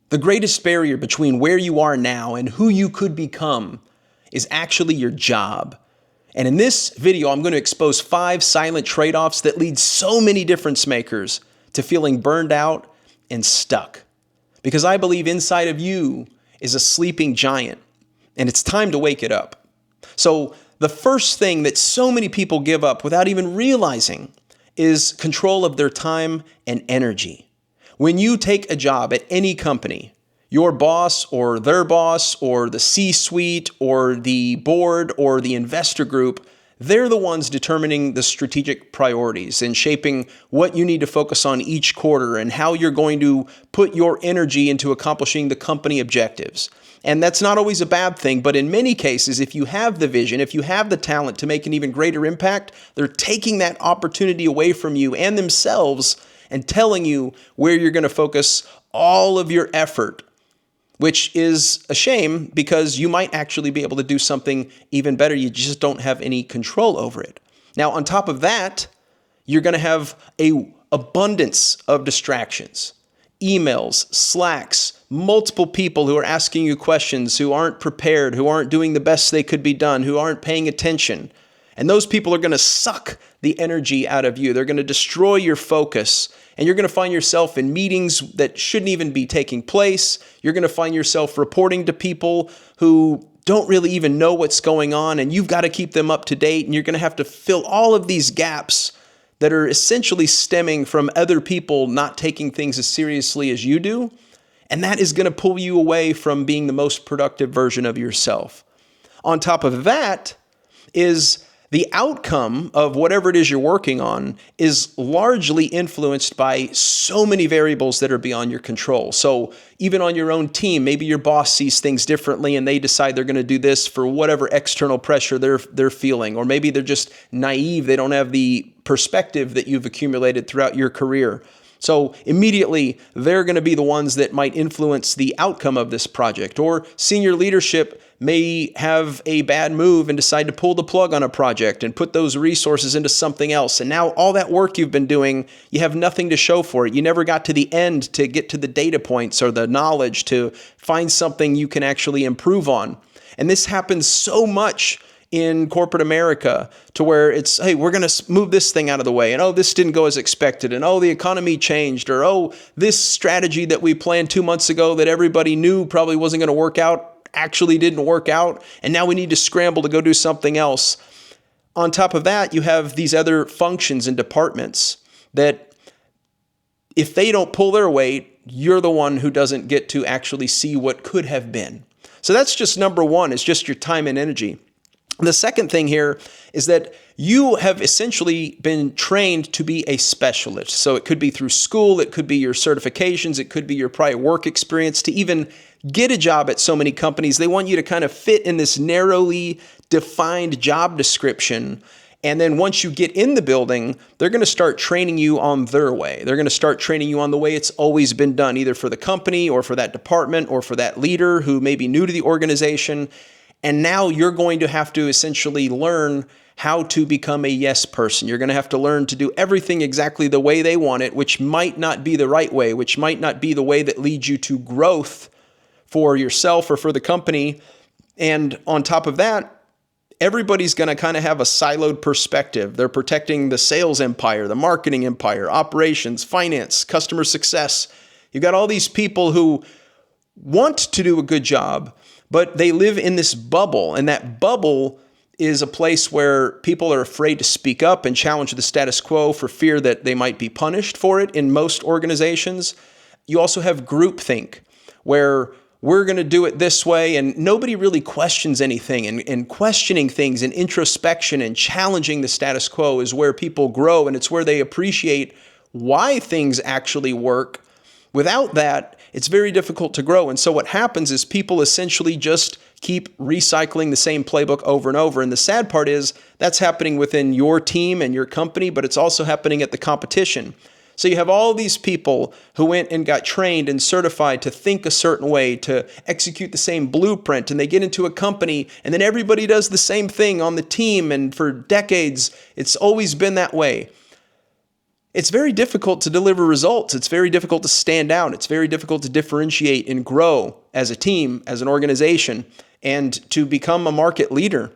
The greatest barrier between where you are now and who you could become is actually your job. And in this video, I'm going to expose 5 silent trade-offs that lead so many difference makers to feeling burned out and stuck. Because I believe inside of you is a sleeping giant, and it's time to wake it up. So the first thing that so many people give up without even realizing is control of their time and energy. When you take a job at any company, your boss or their boss or the C-suite or the board or the investor group, they're the ones determining the strategic priorities and shaping what you need to focus on each quarter and how you're going to put your energy into accomplishing the company objectives. And that's not always a bad thing, but in many cases, if you have the vision, if you have the talent to make an even greater impact, they're taking that opportunity away from you and themselves and telling you where you're going to focus all of your effort, which is a shame because you might actually be able to do something even better. You just don't have any control over it. Now, on top of that, you're going to have an abundance of distractions. Emails, Slacks, multiple people who are asking you questions, who aren't prepared, who aren't doing the best they could be done, who aren't paying attention. And those people are going to suck the energy out of you. They're going to destroy your focus. And you're going to find yourself in meetings that shouldn't even be taking place. You're going to find yourself reporting to people who don't really even know what's going on. And you've got to keep them up to date. And you're going to have to fill all of these gaps that are essentially stemming from other people not taking things as seriously as you do. And that is going to pull you away from being the most productive version of yourself. On top of that is the outcome of whatever it is you're working on is largely influenced by so many variables that are beyond your control. So even on your own team, maybe your boss sees things differently and they decide they're going to do this for whatever external pressure they're feeling. Or maybe they're just naive. They don't have the perspective that you've accumulated throughout your career. So immediately, they're going to be the ones that might influence the outcome of this project. Or senior leadership may have a bad move and decide to pull the plug on a project and put those resources into something else. And now all that work you've been doing, you have nothing to show for it. You never got to the end to get to the data points or the knowledge to find something you can actually improve on. And this happens so much in corporate America to where it's, hey, we're going to move this thing out of the way. And, oh, this didn't go as expected. And, oh, the economy changed. Or, oh, this strategy that we planned 2 months ago that everybody knew probably wasn't going to work out actually didn't work out. And now we need to scramble to go do something else. On top of that, you have these other functions and departments that if they don't pull their weight, you're the one who doesn't get to actually see what could have been. So that's just number one, is just your time and energy. The second thing here is that you have essentially been trained to be a specialist. So it could be through school, it could be your certifications, it could be your prior work experience. To even get a job at so many companies, they want you to kind of fit in this narrowly defined job description. And then once you get in the building, they're going to start training you on their way. They're going to start training you on the way it's always been done, either for the company or for that department or for that leader who may be new to the organization. And now you're going to have to essentially learn how to become a yes person. You're going to have to learn to do everything exactly the way they want it, which might not be the right way, which might not be the way that leads you to growth for yourself or for the company. And on top of that, everybody's going to kind of have a siloed perspective. They're protecting the sales empire, the marketing empire, operations, finance, customer success. You've got all these people who want to do a good job, but they live in this bubble, and that bubble is a place where people are afraid to speak up and challenge the status quo for fear that they might be punished for it in most organizations. You also have groupthink, where we're going to do it this way, and nobody really questions anything. And questioning things and introspection and challenging the status quo is where people grow, and it's where they appreciate why things actually work. Without that, it's very difficult to grow. And so what happens is people essentially just keep recycling the same playbook over and over. And the sad part is that's happening within your team and your company, but it's also happening at the competition. So you have all these people who went and got trained and certified to think a certain way, to execute the same blueprint, and they get into a company and then everybody does the same thing on the team. And for decades, it's always been that way. it's very difficult to deliver results. It's very difficult to stand out. It's very difficult to differentiate and grow as a team, as an organization, and to become a market leader.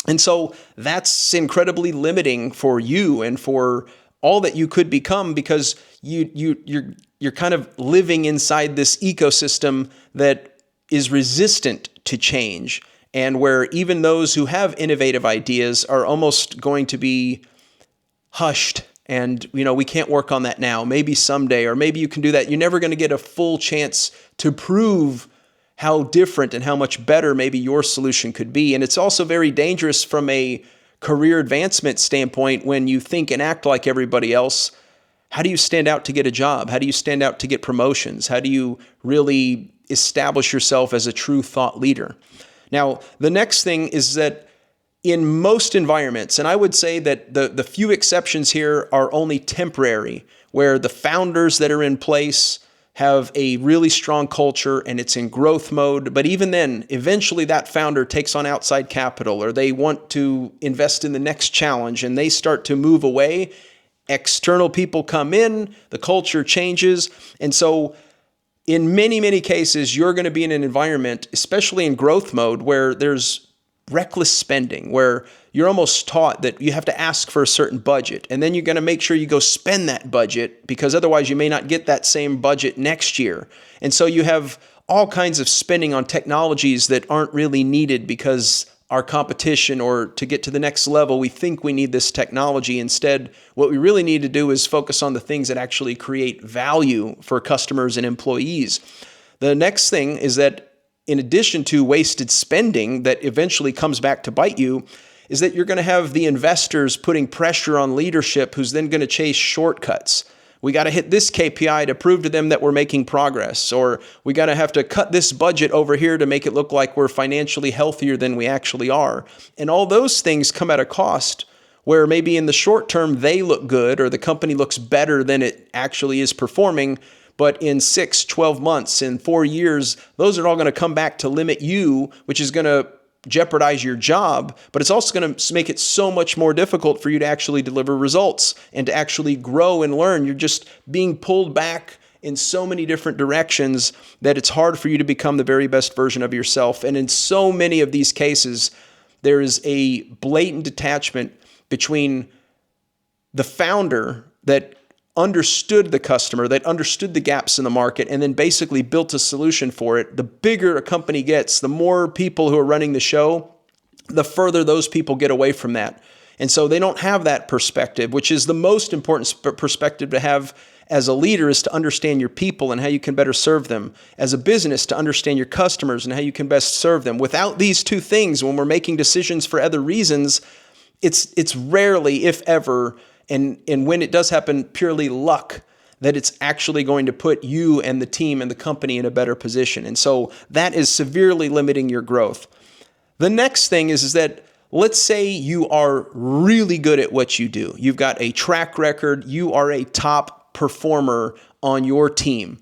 And so that's incredibly limiting for you and for all that you could become, because you're kind of living inside this ecosystem that is resistant to change, and where even those who have innovative ideas are almost going to be hushed. And, we can't work on that now. Maybe someday, or maybe you can do that. You're never going to get a full chance to prove how different and how much better maybe your solution could be. And it's also very dangerous from a career advancement standpoint when you think and act like everybody else. How do you stand out to get a job? How do you stand out to get promotions? How do you really establish yourself as a true thought leader? Now, the next thing is that in most environments, and I would say that the few exceptions here are only temporary, where the founders that are in place have a really strong culture and it's in growth mode. But even then, eventually that founder takes on outside capital, or they want to invest in the next challenge and they start to move away. External people come in, the culture changes. And so in many, many cases, you're going to be in an environment, especially in growth mode, where there's reckless spending, where you're almost taught that you have to ask for a certain budget, and then you're going to make sure you go spend that budget, because otherwise you may not get that same budget next year. And so you have all kinds of spending on technologies that aren't really needed, because our competition, or to get to the next level, we think we need this technology. Instead, what we really need to do is focus on the things that actually create value for customers and employees. The next thing is that in addition to wasted spending that eventually comes back to bite you, is that you're going to have the investors putting pressure on leadership, who's then going to chase shortcuts. We got to hit this KPI to prove to them that we're making progress, or we got to have to cut this budget over here to make it look like we're financially healthier than we actually are. And all those things come at a cost, where maybe in the short term they look good, or the company looks better than it actually is performing. But in 6, 12 months, in 4 years, those are all going to come back to limit you, which is going to jeopardize your job, but it's also going to make it so much more difficult for you to actually deliver results and to actually grow and learn. You're just being pulled back in so many different directions that it's hard for you to become the very best version of yourself. And in so many of these cases, there is a blatant detachment between the founder that understood the customer, that understood the gaps in the market, and then basically built a solution for it. The bigger a company gets, the more people who are running the show, the further those people get away from that. And so they don't have that perspective, which is the most important perspective to have as a leader, is to understand your people and how you can better serve them. As a business, to understand your customers and how you can best serve them. Without these two things, when we're making decisions for other reasons, it's rarely, if ever, and when it does happen, purely luck, that it's actually going to put you and the team and the company in a better position. And so that is severely limiting your growth. The next thing is that, let's say you are really good at what you do. You've got a track record. You are a top performer on your team.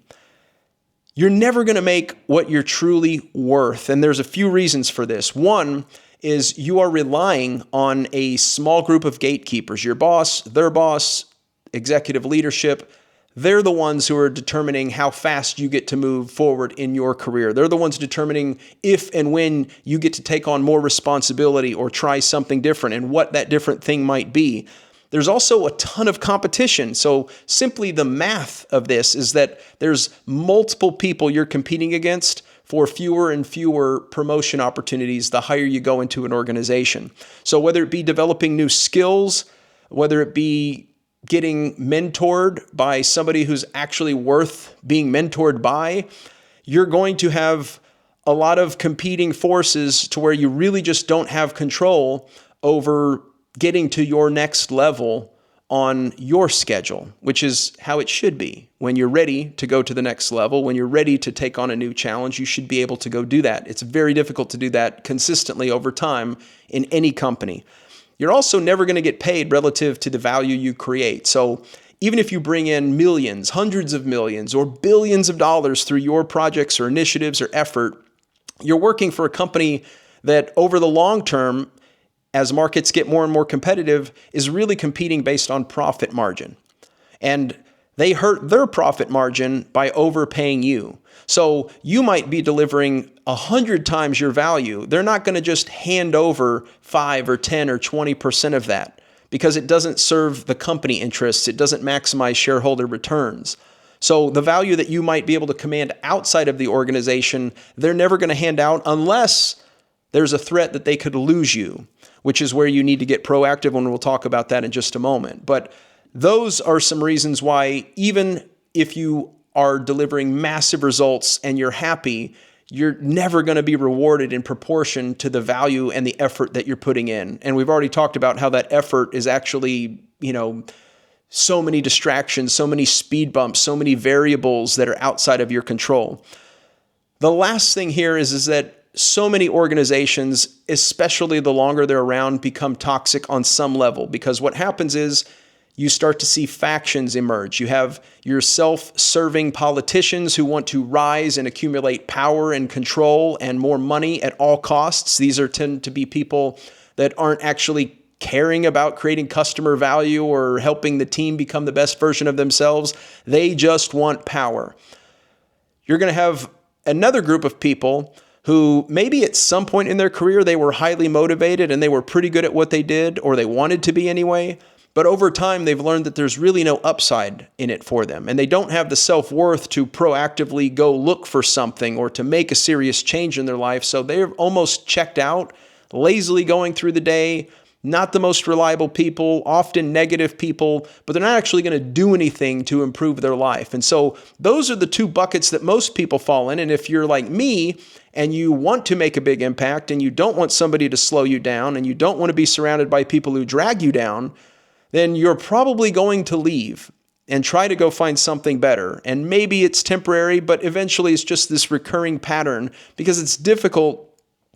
You're never going to make what you're truly worth. And there's a few reasons for this. One is you are relying on a small group of gatekeepers, your boss, their boss, executive leadership. They're the ones who are determining how fast you get to move forward in your career. They're the ones determining if and when you get to take on more responsibility or try something different, and what that different thing might be. There's also a ton of competition. So simply the math of this is that there's multiple people you're competing against for fewer and fewer promotion opportunities the higher you go into an organization. So whether it be developing new skills, whether it be getting mentored by somebody who's actually worth being mentored by, you're going to have a lot of competing forces to where you really just don't have control over getting to your next level on your schedule, which is how it should be. When you're ready to go to the next level, when you're ready to take on a new challenge, you should be able to go do that. It's very difficult to do that consistently over time in any company. You're also never going to get paid relative to the value you create. So even if you bring in millions, hundreds of millions, or billions of dollars through your projects or initiatives or effort, you're working for a company that over the long term, as markets get more and more competitive, is really competing based on profit margin. and they hurt their profit margin by overpaying you. So you might be delivering 100 times your value. They're not going to just hand over 5 or 10 or 20% of that because it doesn't serve the company interests. It doesn't maximize shareholder returns. So the value that you might be able to command outside of the organization, they're never going to hand out unless there's a threat that they could lose you, which is where you need to get proactive, and we'll talk about that in just a moment. But those are some reasons why even if you are delivering massive results and you're happy, you're never going to be rewarded in proportion to the value and the effort that you're putting in. And we've already talked about how that effort is actually, so many distractions, so many speed bumps, so many variables that are outside of your control. The last thing here is that so many organizations, especially the longer they're around, become toxic on some level, because what happens is you start to see factions emerge. You have your self-serving politicians who want to rise and accumulate power and control and more money at all costs. These tend to be people that aren't actually caring about creating customer value or helping the team become the best version of themselves. They just want power. You're going to have another group of people who maybe at some point in their career they were highly motivated and they were pretty good at what they did, or they wanted to be anyway. But over time, they've learned that there's really no upside in it for them. And they don't have the self-worth to proactively go look for something or to make a serious change in their life. So they're almost checked out, lazily going through the day, not the most reliable people, often negative people, but they're not actually going to do anything to improve their life. And so those are the two buckets that most people fall in. And if you're like me and you want to make a big impact and you don't want somebody to slow you down and you don't want to be surrounded by people who drag you down, then you're probably going to leave and try to go find something better. And maybe it's temporary, but eventually it's just this recurring pattern because it's difficult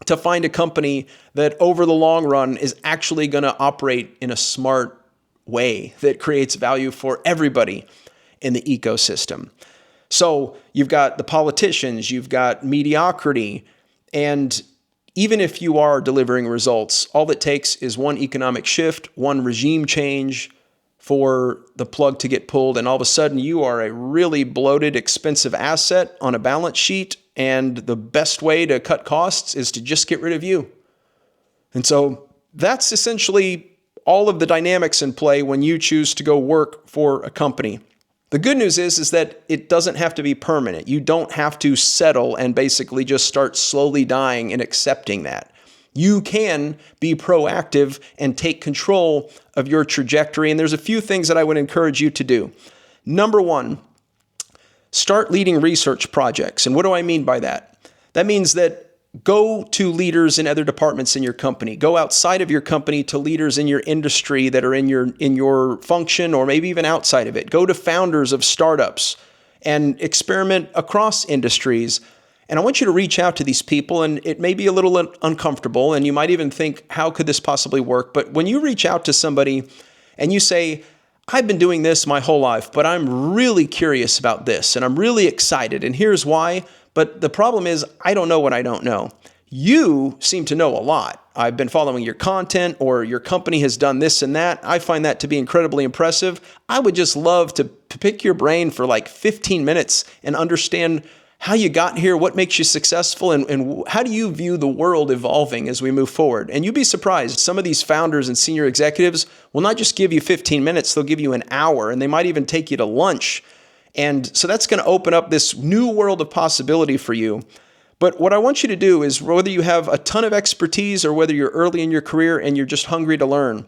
to find a company that over the long run is actually going to operate in a smart way that creates value for everybody in the ecosystem. So you've got the politicians, you've got mediocrity, and even if you are delivering results, all it takes is one economic shift, one regime change for the plug to get pulled, and all of a sudden you are a really bloated, expensive asset on a balance sheet, and the best way to cut costs is to just get rid of you. And so that's essentially all of the dynamics in play when you choose to go work for a company. The good news is that it doesn't have to be permanent. You don't have to settle and basically just start slowly dying and accepting that. You can be proactive and take control of your trajectory. And there's a few things that I would encourage you to do. Number one, start leading research projects. And what do I mean by that? That means that go to leaders in other departments in your company. Go outside of your company to leaders in your industry that are in your function, or maybe even outside of it. Go to founders of startups and experiment across industries. And I want you to reach out to these people, and it may be a little uncomfortable, and you might even think, how could this possibly work? But when you reach out to somebody and you say, I've been doing this my whole life, but I'm really curious about this, and I'm really excited, and here's why. But the problem is, I don't know what I don't know. You seem to know a lot. I've been following your content, or your company has done this and that. I find that to be incredibly impressive. I would just love to pick your brain for like 15 minutes and understand how you got here, what makes you successful, and how do you view the world evolving as we move forward. And you'd be surprised, some of these founders and senior executives will not just give you 15 minutes, they'll give you an hour, and they might even take you to lunch. And so that's going to open up this new world of possibility for you. But what I want you to do is, whether you have a ton of expertise or whether you're early in your career and you're just hungry to learn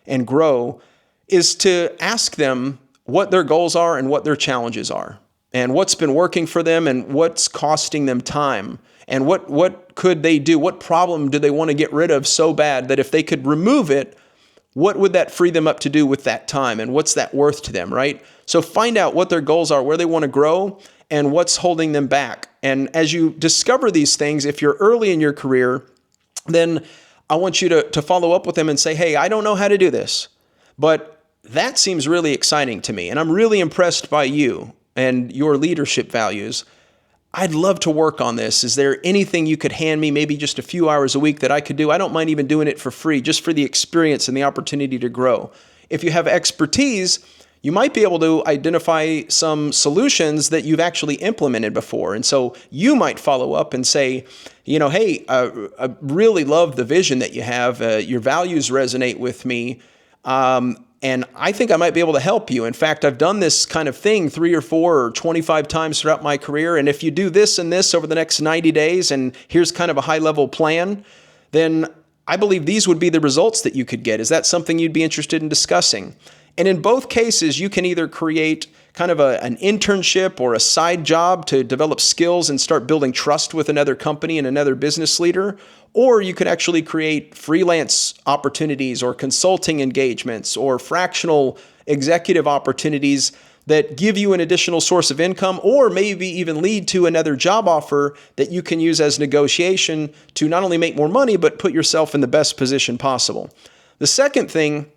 and grow, is to ask them what their goals are and what their challenges are, and what's been working for them and what's costing them time, and what could they do? What problem do they want to get rid of so bad that if they could remove it, what would that free them up to do with that time? And what's that worth to them, right? So find out what their goals are, where they want to grow, and what's holding them back. And as you discover these things, if you're early in your career, then I want you to follow up with them and say, hey, I don't know how to do this, but that seems really exciting to me. And I'm really impressed by you and your leadership values. I'd love to work on this. Is there anything you could hand me, maybe just a few hours a week, that I could do? I don't mind even doing it for free, just for the experience and the opportunity to grow. If you have expertise, you might be able to identify some solutions that you've actually implemented before. And so you might follow up and say, hey, I really love the vision that you have. Your values resonate with me. And I think I might be able to help you. In fact, I've done this kind of thing 3 or 4 or 25 times throughout my career. And if you do this and this over the next 90 days, and here's kind of a high-level plan, then I believe these would be the results that you could get. Is that something you'd be interested in discussing? And in both cases, you can either create kind of an internship or a side job to develop skills and start building trust with another company and another business leader, or you could actually create freelance opportunities or consulting engagements or fractional executive opportunities that give you an additional source of income, or maybe even lead to another job offer that you can use as negotiation to not only make more money, but put yourself in the best position possible. The second thing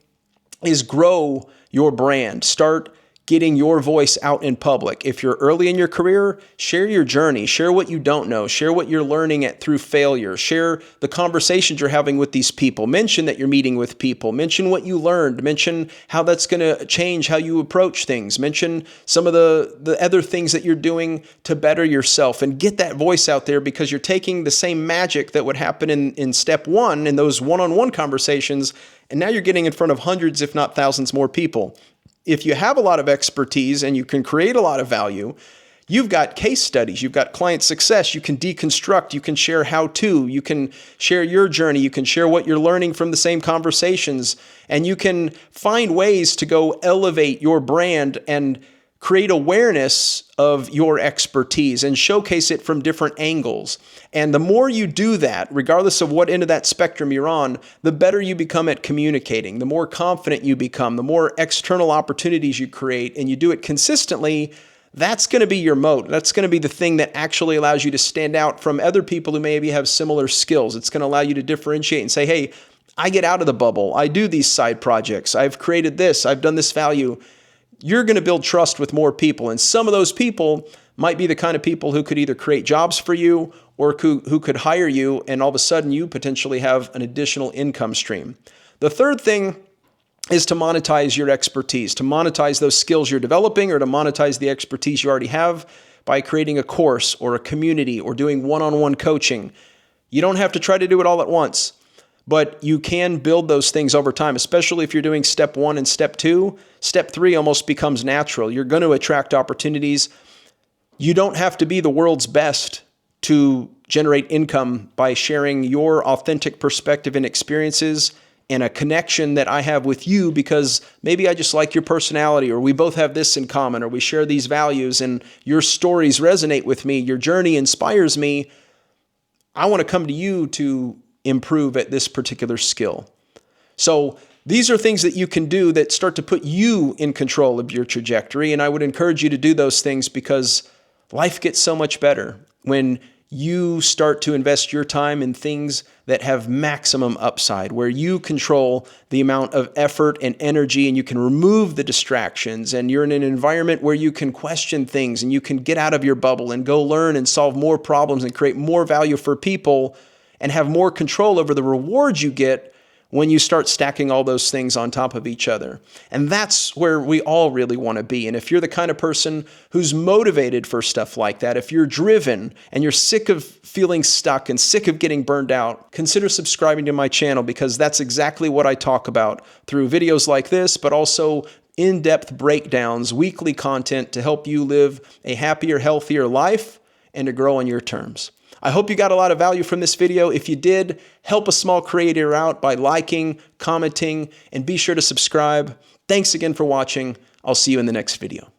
is grow your brand. Start getting your voice out in public. If you're early in your career, share your journey, share what you don't know, share what you're learning through failure, share the conversations you're having with these people, mention that you're meeting with people, mention what you learned, mention how that's going to change how you approach things, mention some of the other things that you're doing to better yourself, and get that voice out there, because you're taking the same magic that would happen in step one, in those one-on-one conversations, and now you're getting in front of hundreds, if not thousands more people. If you have a lot of expertise and you can create a lot of value, you've got case studies, you've got client success, you can deconstruct, you can share how-to, you can share your journey, you can share what you're learning from the same conversations, and you can find ways to go elevate your brand and create awareness of your expertise and showcase it from different angles. And the more you do that, regardless of what end of that spectrum you're on, the better you become at communicating, the more confident you become, the more external opportunities you create, and you do it consistently. That's going to be your moat. That's going to be the thing that actually allows you to stand out from other people who maybe have similar skills. It's going to allow you to differentiate and say, hey, I get out of the bubble. I do these side projects. I've created this. I've done this value. You're going to build trust with more people. And some of those people might be the kind of people who could either create jobs for you or who could hire you, and all of a sudden you potentially have an additional income stream. The third thing is to monetize your expertise, to monetize those skills you're developing, or to monetize the expertise you already have by creating a course or a community or doing one-on-one coaching. You don't have to try to do it all at once, but you can build those things over time, especially if you're doing step 1 and step 2. Step 3 almost becomes natural. You're going to attract opportunities. You don't have to be the world's best to generate income by sharing your authentic perspective and experiences and a connection that I have with you, because maybe I just like your personality, or we both have this in common, or we share these values and your stories resonate with me, your journey inspires me. I want to come to you to improve at this particular skill. So these are things that you can do that start to put you in control of your trajectory. And I would encourage you to do those things, because life gets so much better when you start to invest your time in things that have maximum upside, where you control the amount of effort and energy, and you can remove the distractions, and you're in an environment where you can question things and you can get out of your bubble and go learn and solve more problems and create more value for people and have more control over the rewards you get when you start stacking all those things on top of each other. And that's where we all really want to be. And if you're the kind of person who's motivated for stuff like that, if you're driven and you're sick of feeling stuck and sick of getting burned out, consider subscribing to my channel, because that's exactly what I talk about through videos like this, but also in-depth breakdowns, weekly content to help you live a happier, healthier life and to grow on your terms. I hope you got a lot of value from this video. If you did, help a small creator out by liking, commenting, and be sure to subscribe. Thanks again for watching. I'll see you in the next video.